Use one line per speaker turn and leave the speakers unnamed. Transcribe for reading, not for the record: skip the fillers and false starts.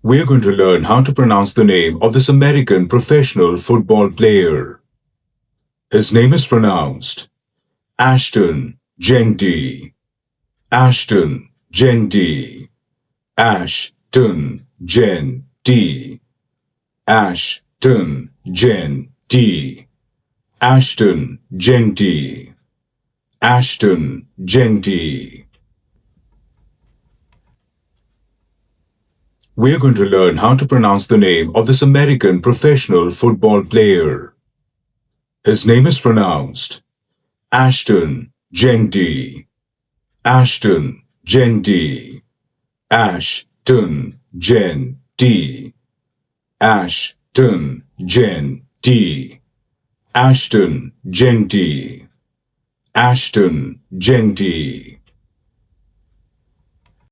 We're going to learn how to pronounce the name of this American professional football player. His name is pronounced Ashton Jeanty. Ashton Jeanty. Ashton Jeanty. Ashton Jeanty. Ashton Jeanty. Ashton Jeanty. We're going to learn how to pronounce the name of this American professional football player. His name is pronounced Ashton Jeanty. Ashton Jeanty. Ashton Jeanty. Ashton Jeanty. Ashton Jeanty. Ashton Jeanty.